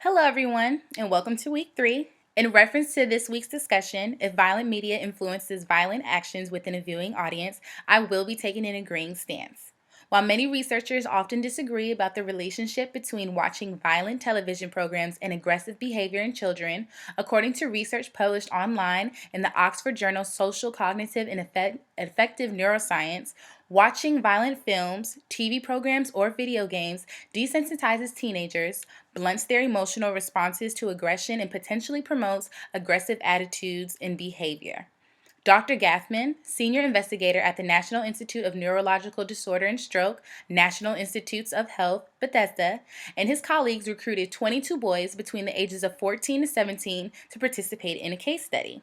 Hello, everyone, and welcome to week 3. In reference to this week's discussion, if violent media influences violent actions within a viewing audience, I will be taking an agreeing stance. While many researchers often disagree about the relationship between watching violent television programs and aggressive behavior in children, according to research published online in the Oxford Journal Social, Cognitive, and Effective Neuroscience, watching violent films, TV programs, or video games desensitizes teenagers, blunts their emotional responses to aggression, and potentially promotes aggressive attitudes and behavior. Dr. Gaffman, senior investigator at the National Institute of Neurological Disorder and Stroke, National Institutes of Health, Bethesda, and his colleagues recruited 22 boys between the ages of 14 to 17 to participate in a case study.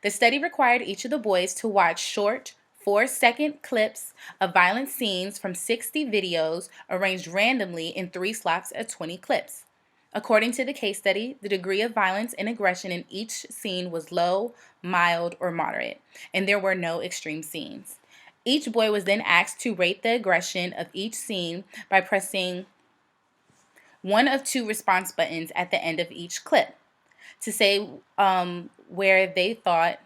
The study required each of the boys to watch short, 4-second clips of violent scenes from 60 videos arranged randomly in 3 slots of 20 clips. According to the case study, the degree of violence and aggression in each scene was low, mild, or moderate, and there were no extreme scenes. Each boy was then asked to rate the aggression of each scene by pressing one of 2 response buttons at the end of each clip to say whether they thought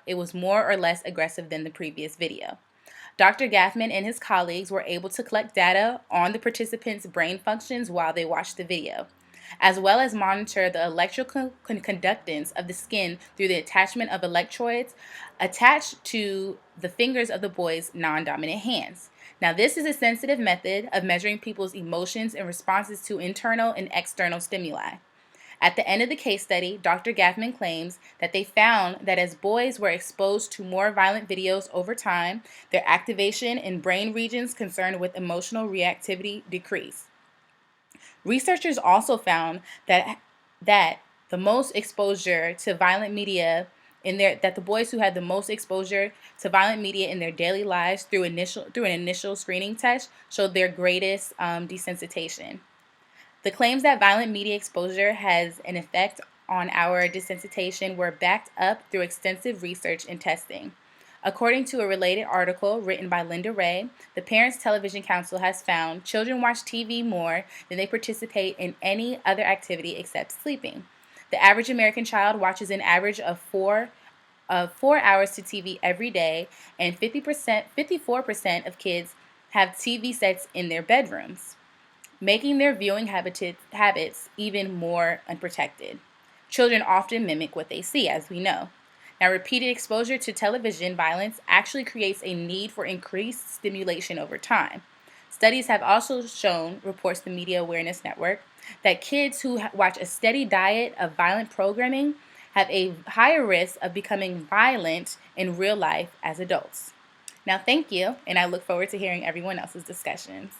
it was more or less aggressive than the previous video. Dr. Gaffman and his colleagues were able to collect data on the participants' brain functions while they watched the video, as well as monitor the electrical conductance of the skin through the attachment of electrodes attached to the fingers of the boys' non-dominant hands. Now, this is a sensitive method of measuring people's emotions and responses to internal and external stimuli. At the end of the case study, Dr. Gaffman claims that they found that as boys were exposed to more violent videos over time, their activation in brain regions concerned with emotional reactivity decreased. Researchers also found that the most exposure to violent media the boys who had the most exposure to violent media in their daily lives through an initial screening test showed their greatest desensitization. The claims that violent media exposure has an effect on our desensitization were backed up through extensive research and testing. According to a related article written by Linda Ray, the Parents Television Council has found children watch TV more than they participate in any other activity except sleeping. The average American child watches an average of 4 hours to TV every day, and 54% of kids have TV sets in their bedrooms, making their viewing habits even more unprotected. Children often mimic what they see, as we know. Now, repeated exposure to television violence actually creates a need for increased stimulation over time. Studies have also shown, reports the Media Awareness Network, that kids who watch a steady diet of violent programming have a higher risk of becoming violent in real life as adults. Now, thank you, and I look forward to hearing everyone else's discussions.